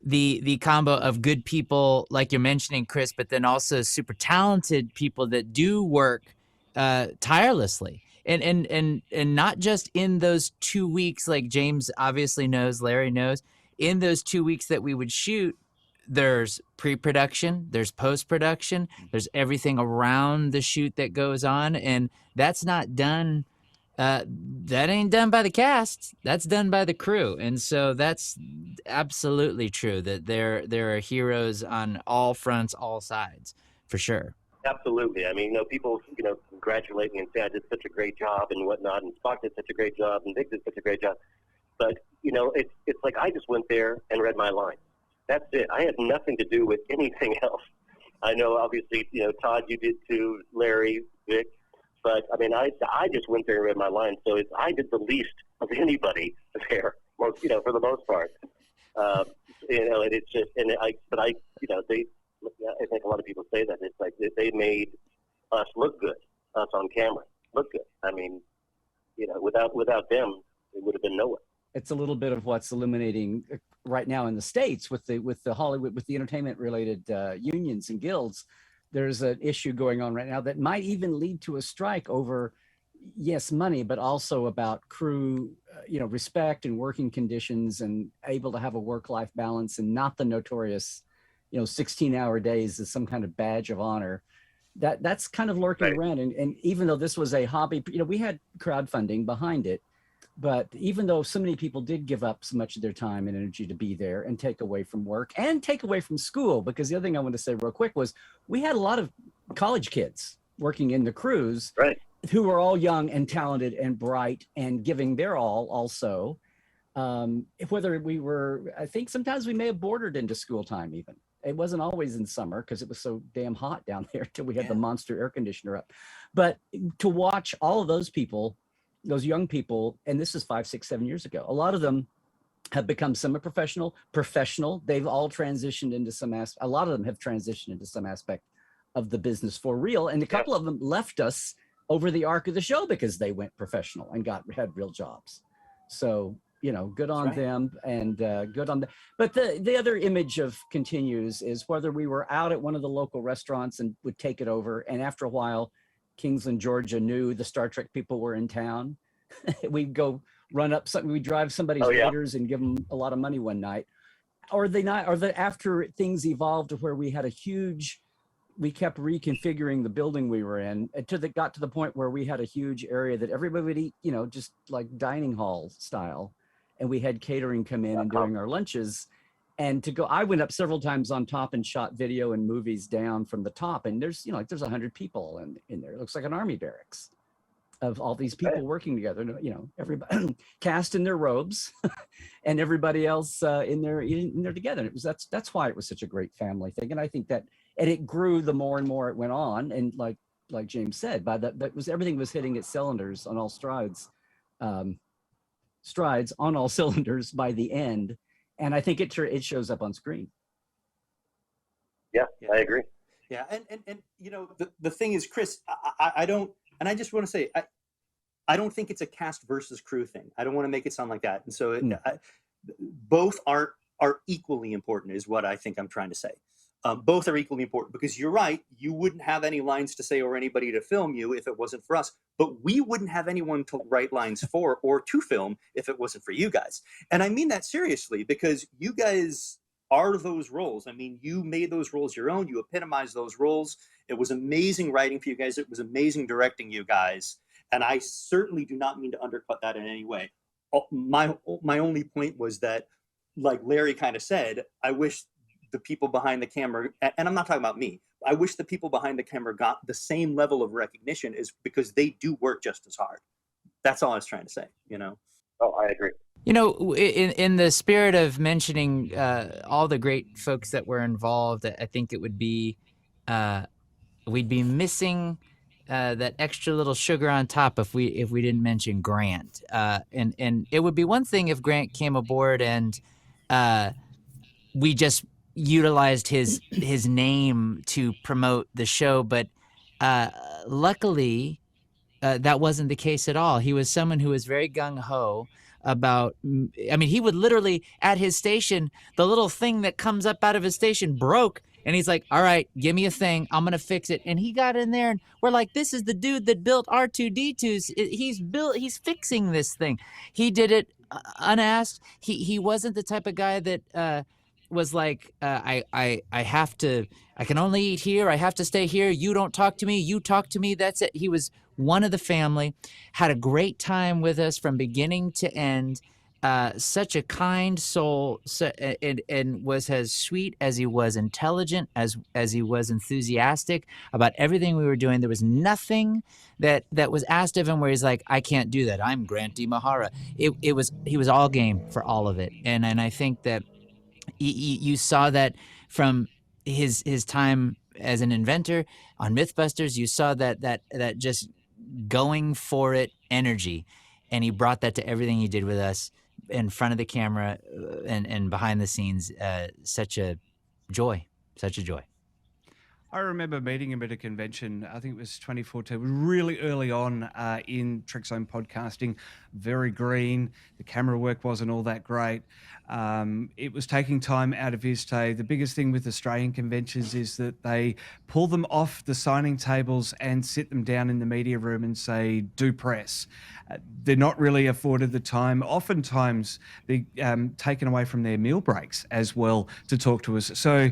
The combo of good people, like you're mentioning, Chris, but then also super talented people that do work tirelessly, and not just in those 2 weeks, like James obviously knows, Larry knows. In those 2 weeks that we would shoot, there's pre-production, there's post-production, there's everything around the shoot that goes on, and that's not done. That ain't done by the cast. That's done by the crew, and so that's absolutely true. That there are heroes on all fronts, all sides, for sure. Absolutely. I mean, people, congratulate me and say I did such a great job and whatnot, and Spock did such a great job, and Vic did such a great job. But it's like I just went there and read my lines. That's it. I had nothing to do with anything else. I know, obviously, Todd, you did too, Larry, Vic, but I mean, I just went there and read my lines. So I did the least of anybody there, for the most part. And it's just, I think a lot of people say that it's like they made us look good, us on camera look good. I mean, without them, it would have been nowhere. It's a little bit of what's illuminating right now in the States with the Hollywood, with the entertainment related unions and guilds. There's an issue going on right now that might even lead to a strike over, yes, money, but also about crew, respect and working conditions, and able to have a work-life balance, and not the notorious, 16-hour days as some kind of badge of honor. That's kind of lurking right around. And even though this was a hobby, we had crowdfunding behind it. But even though so many people did give up so much of their time and energy to be there and take away from work and take away from school, because the other thing I want to say real quick was we had a lot of college kids working in the crews, right, who were all young and talented and bright and giving their all also. Whether we were, I think sometimes we may have bordered into school time even. It wasn't always in summer because it was so damn hot down there till we had the monster air conditioner up. But to watch all of those people, those young people, and this is 5, 6, 7 years ago, a lot of them have become semi-professional, professional. They've all transitioned into a lot of them have transitioned into some aspect of the business for real. And a couple of them left us over the arc of the show because they went professional and had real jobs. So good on right. them, and good on the. But the other image of continues is whether we were out at one of the local restaurants and would take it over, and after a while, Kingsland, Georgia knew the Star Trek people were in town. We'd go run up something. We'd drive somebody's waiters and give them a lot of money one night, or after things evolved to where we had we kept reconfiguring the building we were in until it got to the point where we had a huge area that everybody would eat, just like dining hall style. And we had catering come in and doing our lunches. And I went up several times on top and shot video and movies down from the top. And there's, there's 100 people in there. It looks like an army barracks of all these people working together, everybody cast in their robes and everybody else in there together. And that's why it was such a great family thing. And I think that, and it grew the more and more it went on. And like James said, everything was hitting its cylinders on all strides on all cylinders by the end. And I think it shows up on screen. Yeah, I agree. Yeah. And the thing is, Chris, I don't, and I just want to say, I don't think it's a cast versus crew thing. I don't want to make it sound like that. And so both are equally important is what I think I'm trying to say. Both are equally important, because you're right. You wouldn't have any lines to say or anybody to film you if it wasn't for us. But we wouldn't have anyone to write lines for or to film if it wasn't for you guys. And I mean that seriously, because you guys are those roles. I mean, you made those roles your own. You epitomized those roles. It was amazing writing for you guys. It was amazing directing you guys. And I certainly do not mean to undercut that in any way. My only point was that, like Larry kind of said, I wish the people behind the camera, and I'm not talking about me, I wish the people behind the camera got the same level of recognition, is because they do work just as hard. That's all I was trying to say, Oh, I agree. In the spirit of mentioning all the great folks that were involved, I think it would be, we'd be missing that extra little sugar on top if we didn't mention Grant. And it would be one thing if Grant came aboard and we just utilized his name to promote the show, but luckily that wasn't the case at all. He was someone who was very gung-ho about, he would literally, at his station, the little thing that comes up out of his station broke, and he's like, all right, give me a thing, I'm gonna fix it. And he got in there, and we're like, this is the dude that built R2-D2s. He's fixing this thing. He did it unasked. He wasn't the type of guy that was like, I can only eat here, I have to stay here, you don't talk to me, you talk to me, that's it. He was one of the family, had a great time with us from beginning to end, such a kind soul, and was as sweet as he was intelligent, as he was enthusiastic about everything we were doing. There was nothing that was asked of him where he's like, I can't do that, I'm Grant D. Mahara. He was all game for all of it. And I think that you saw that from his time as an inventor on Mythbusters. You saw that just going for it energy, and he brought that to everything he did with us in front of the camera and behind the scenes. Such a joy. I remember meeting him at a convention, I think it was 2014, it was really early on in Trekzone podcasting, very green, the camera work wasn't all that great. It was taking time out of his day. The biggest thing with Australian conventions is that they pull them off the signing tables and sit them down in the media room and say, do press. They're not really afforded the time. Oftentimes, they're taken away from their meal breaks as well to talk to us. So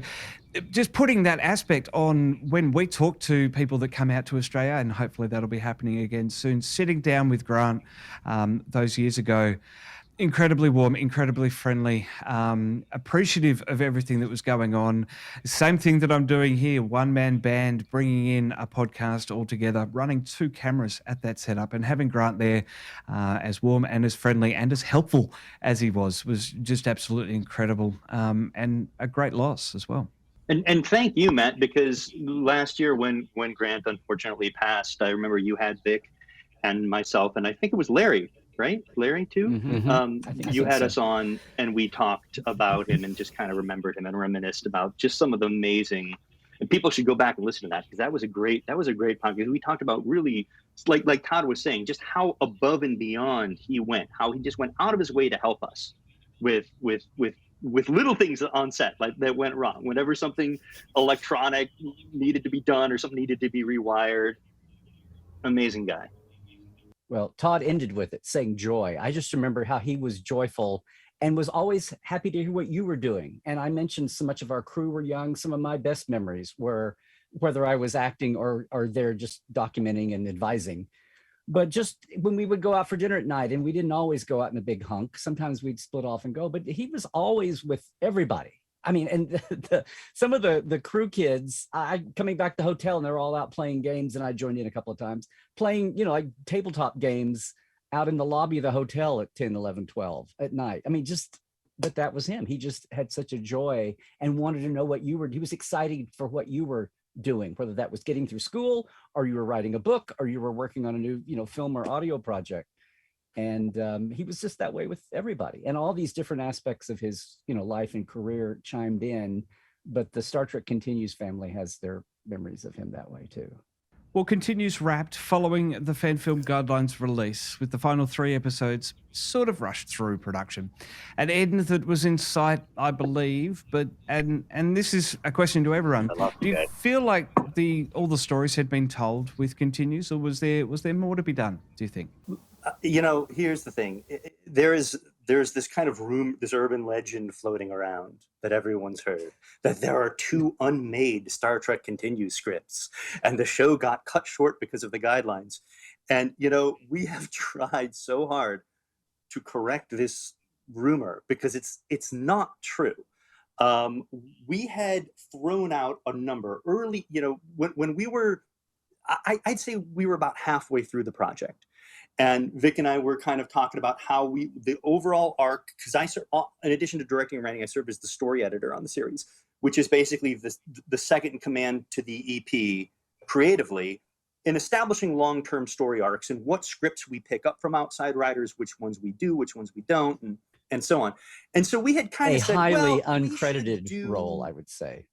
just putting that aspect on when we talk to people that come out to Australia, and hopefully that'll be happening again soon, sitting down with Grant those years ago, incredibly warm, incredibly friendly, appreciative of everything that was going on. Same thing that I'm doing here, one-man band, bringing in a podcast all together, running 2 cameras at that setup, and having Grant there as warm and as friendly and as helpful as he was just absolutely incredible, and a great loss as well. And thank you, Matt, because last year when Grant unfortunately passed, I remember you had Vic and myself, and I think it was Larry, right? Larry too? Mm-hmm. You had us on, and we talked about him and just kind of remembered him and reminisced about just some of the amazing, and people should go back and listen to that, because that was a great podcast. We talked about really like Todd was saying, just how above and beyond he went, how he just went out of his way to help us with little things on set like that went wrong. Whenever something electronic needed to be done or something needed to be rewired, amazing guy. Well, Todd ended with it saying joy. I just remember how he was joyful and was always happy to hear what you were doing. And I mentioned so much of our crew were young. Some of my best memories were whether I was acting or there just documenting and advising. But just when we would go out for dinner at night, and we didn't always go out in a big hunk, sometimes we'd split off and go, but he was always with everybody. I mean, and some of the crew kids, coming back to the hotel and they're all out playing games, and I joined in a couple of times playing, like tabletop games out in the lobby of the hotel at 10, 11, 12 at night. I mean, but that was him. He just had such a joy and wanted to know what he was excited for what you were doing, whether that was getting through school or you were writing a book or you were working on a new, film or audio project. And he was just that way with everybody, and all these different aspects of his, life and career chimed in. But the Star Trek Continues family has their memories of him that way too. Well, Continues wrapped following the fan film guidelines release, with the final 3 episodes sort of rushed through production. An end that was in sight, I believe, and this is a question to everyone. Do you feel like all the stories had been told with Continues, or was there more to be done, do you think? Here's the thing. There's this kind of this urban legend floating around that everyone's heard, that there are 2 unmade Star Trek Continues scripts, and the show got cut short because of the guidelines. And, we have tried so hard to correct this rumor because it's not true. We had thrown out a number early, when we were, I'd say we were about halfway through the project. And Vic and I were kind of talking about how the overall arc, because in addition to directing and writing, I served as the story editor on the series, which is basically the second in command to the EP creatively in establishing long-term story arcs and what scripts we pick up from outside writers, which ones we do, which ones we don't, and so on. And so we had kind of said, highly uncredited role, I would say.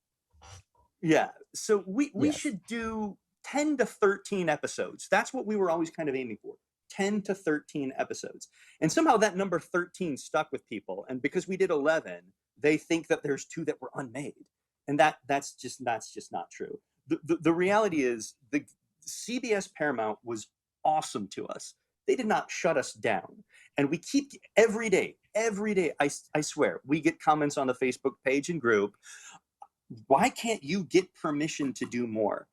Yeah. So we should do 10 to 13 episodes. That's what we were always kind of aiming for. 10 to 13 episodes. And somehow that number 13 stuck with people. And because we did 11, they think that there's 2 that were unmade. And that's just not true. The reality is the CBS Paramount was awesome to us. They did not shut us down. And we keep every day, I swear, we get comments on the Facebook page and group. Why can't you get permission to do more?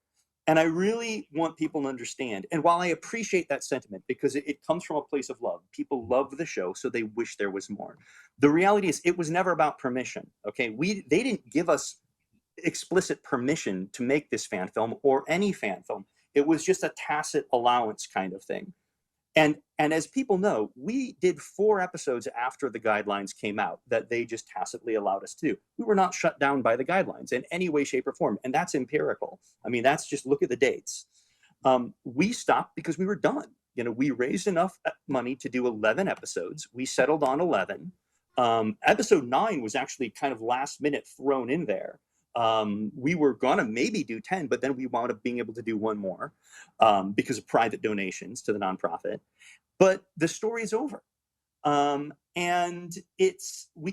And I really want people to understand. And while I appreciate that sentiment, because it comes from a place of love, people love the show, so they wish there was more. The reality is it was never about permission. Okay, they didn't give us explicit permission to make this fan film or any fan film. It was just a tacit allowance kind of thing. And as people know, we did 4 episodes after the guidelines came out that they just tacitly allowed us to do. We were not shut down by the guidelines in any way, shape, or form. And that's empirical. I mean, that's just look at the dates. We stopped because we were done. We raised enough money to do 11 episodes. We settled on 11. Episode 9 was actually kind of last minute thrown in there. We were gonna maybe do 10, but then we wound up being able to do 1 more because of private donations to the nonprofit. But the story is over. And we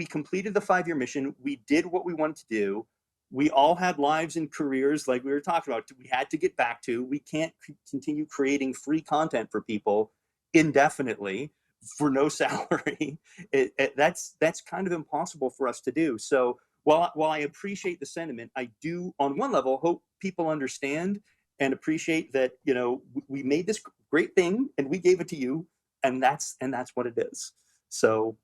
completed the 5-year mission. We did what we wanted to do. We all had lives and careers like we were talking about. We had to get back to. We can't continue creating free content for people indefinitely for no salary. That's kind of impossible for us to do. So while I appreciate the sentiment, I do, on one level, hope people understand and appreciate that, we made this great thing and we gave it to you, and that's what it is. So,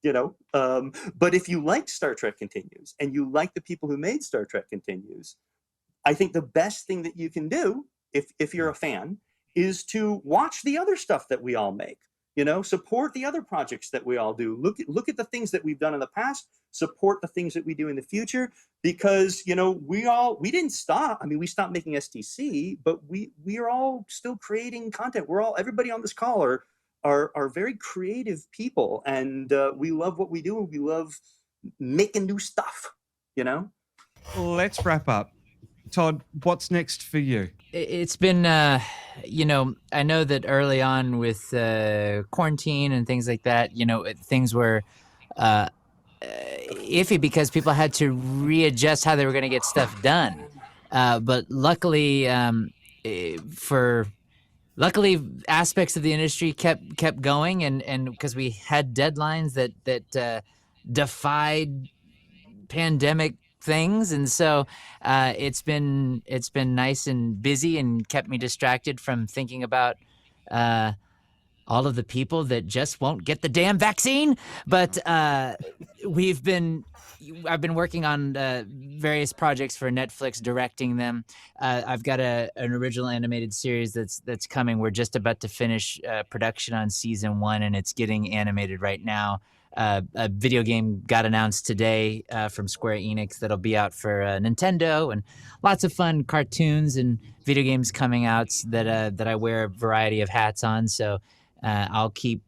but if you like Star Trek Continues and you like the people who made Star Trek Continues, I think the best thing that you can do, if you're a fan, is to watch the other stuff that we all make. Support the other projects that we all do. Look at the things that we've done in the past. Support the things that we do in the future, because we didn't stop. I mean, we stopped making STC, but we are all still creating content. Everybody on this call are very creative people, and we love what we do, and we love making new stuff. Let's wrap up. Todd, what's next for you? It's been, I know that early on with quarantine and things like that, things were iffy because people had to readjust how they were going to get stuff done. But luckily, aspects of the industry kept going, and because we had deadlines that defied pandemic things, and so it's been nice and busy and kept me distracted from thinking about all of the people that just won't get the damn vaccine. But I've been working on various projects for Netflix, directing them. I've got an original animated series that's coming. We're just about to finish production on season 1, and it's getting animated right now. A video game got announced today from Square Enix that'll be out for Nintendo, and lots of fun cartoons and video games coming out that I wear a variety of hats on. So I'll keep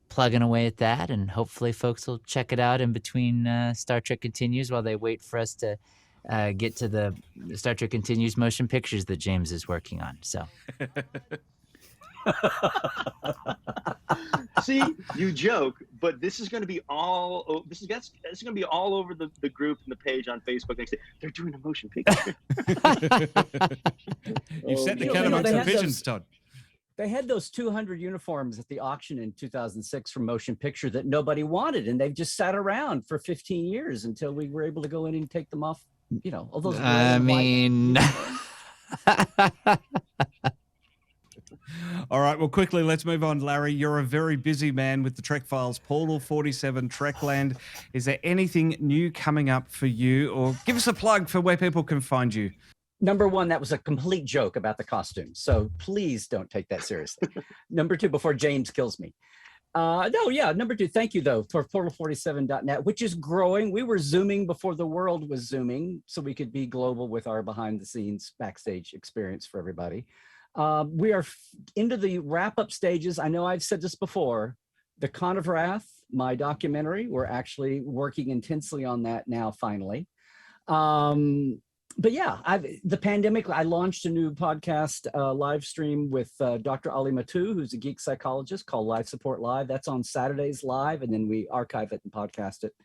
plugging away at that, and hopefully folks will check it out in between Star Trek Continues while they wait for us to get to the Star Trek Continues motion pictures that James is working on. So. See, you joke, but this is going to be all. This is going to be all over the group and the page on Facebook. They say they're doing a motion picture. You've set the cat amongst the pigeons, Todd. They had those 200 uniforms at the auction in 2006 from Motion Picture that nobody wanted, and they've just sat around for 15 years until we were able to go in and take them off. All those. I mean. All right, well, quickly, let's move on. Larry, you're a very busy man with the Trek Files, Portal 47, Trekland. Is there anything new coming up for you? Or give us a plug for where people can find you. Number one, that was a complete joke about the costume. So please don't take that seriously. Number two, before James kills me. Number two, thank you, though, for portal47.net, which is growing. We were Zooming before the world was Zooming, so we could be global with our behind-the-scenes backstage experience for everybody. We are into the wrap-up stages. I know I've said this before. The Con of Wrath, my documentary, we're actually working intensely on that now, finally. But yeah, the pandemic, I launched a new podcast live stream with Dr. Ali Matu, who's a geek psychologist, called Live Support Live. That's on Saturdays live, and then we archive it and podcast it.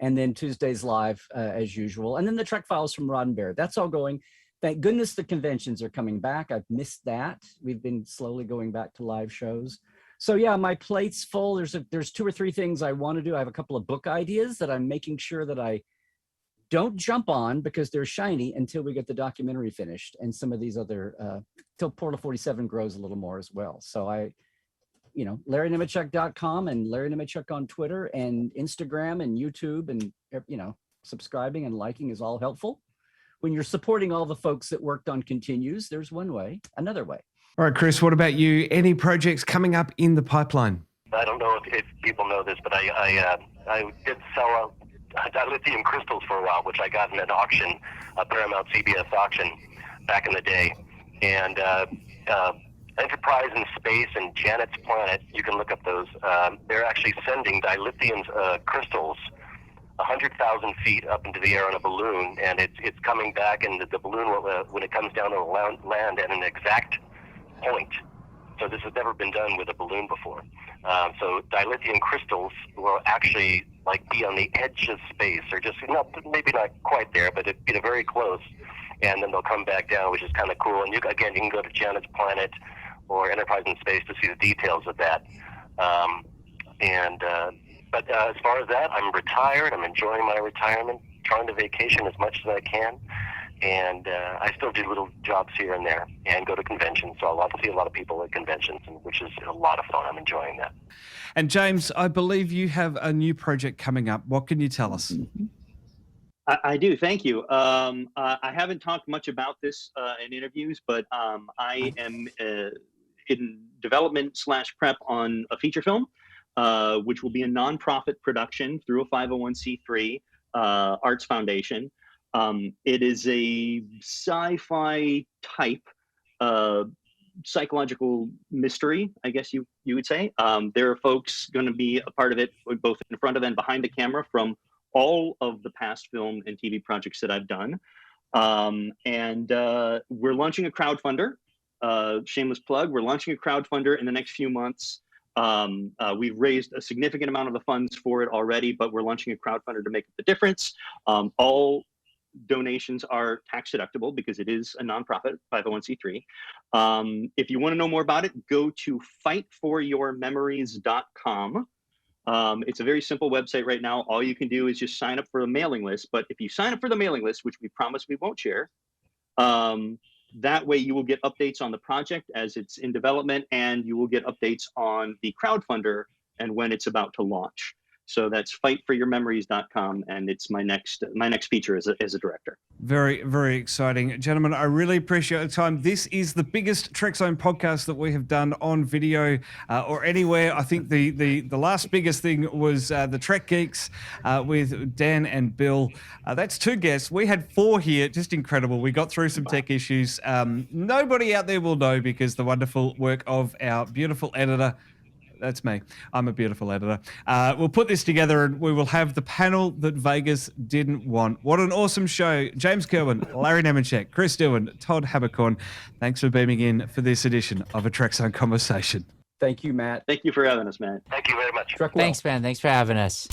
And then Tuesdays live as usual. And then the Trek Files from Roddenberry. That's all going. Thank goodness the conventions are coming back. I've missed that. We've been slowly going back to live shows. So yeah, my plate's full. There's 2 or 3 things I want to do. I have a couple of book ideas that I'm making sure that I don't jump on because they're shiny until we get the documentary finished, and some of these other till Portal 47 grows a little more as well. So LarryNemecek.com and Larry Nemecek on Twitter and Instagram and YouTube, and subscribing and liking is all helpful. When you're supporting all the folks that worked on Continues, there's one way, another way. All right, Chris, what about you? Any projects coming up in the pipeline? I don't know if people know this, but I did sell dilithium crystals for a while, which I got in an auction, a Paramount CBS auction back in the day. And Enterprise in Space and Janet's Planet, you can look up those. They're actually sending dilithium crystals 100,000 feet up into the air on a balloon, and it's coming back, and the balloon, when it comes down, will land at an exact point. So this has never been done with a balloon before. So dilithium crystals will actually be on the edge of space, or just maybe not quite there, but very close, and then they'll come back down, which is kind of cool. And you can go to Janet's Planet or Enterprise in Space to see the details of that. But as far as that, I'm retired. I'm enjoying my retirement, trying to vacation as much as I can. And I still do little jobs here and there and go to conventions. So I see a lot of people at conventions, which is a lot of fun. I'm enjoying that. And James, I believe you have a new project coming up. What can you tell us? I do. Thank you. I haven't talked much about this in interviews, but I am in development / prep on a feature film, which will be a nonprofit production through a 501c3 arts foundation. It is a sci-fi type psychological mystery, I guess you would say. There are folks going to be a part of it, both in front of and behind the camera, from all of the past film and TV projects that I've done. And we're launching a crowdfunder. Shameless plug. We're launching a crowdfunder in the next few months. We've raised a significant amount of the funds for it already, but we're launching a crowdfunder to make up the difference. All donations are tax deductible because it is a nonprofit 501c3. If you want to know more about it, go to fightforyourmemories.com. It's a very simple website right now. All you can do is just sign up for the mailing list. But if you sign up for the mailing list, which we promise we won't share, that way you will get updates on the project as it's in development, and you will get updates on the crowdfunder and when it's about to launch. So that's fightforyourmemories.com, and it's my next feature as a director. Very, very exciting. Gentlemen, I really appreciate the time. This is the biggest Trekzone podcast that we have done on video or anywhere. I think the last biggest thing was the Trek Geeks with Dan and Bill. That's 2 guests. We had 4 here. Just incredible. We got through some tech issues. Nobody out there will know because the wonderful work of our beautiful editor. That's me. I'm a beautiful editor. We'll put this together and we will have the panel that Vegas didn't want. What an awesome show. James Kerwin, Larry Nemecek, Chris Doohan, Todd Haberkorn. Thanks for beaming in for this edition of A Trekzone Conversation. Thank you, Matt. Thank you for having us, Matt. Thank you very much. Trek well. Thanks, man. Thanks for having us.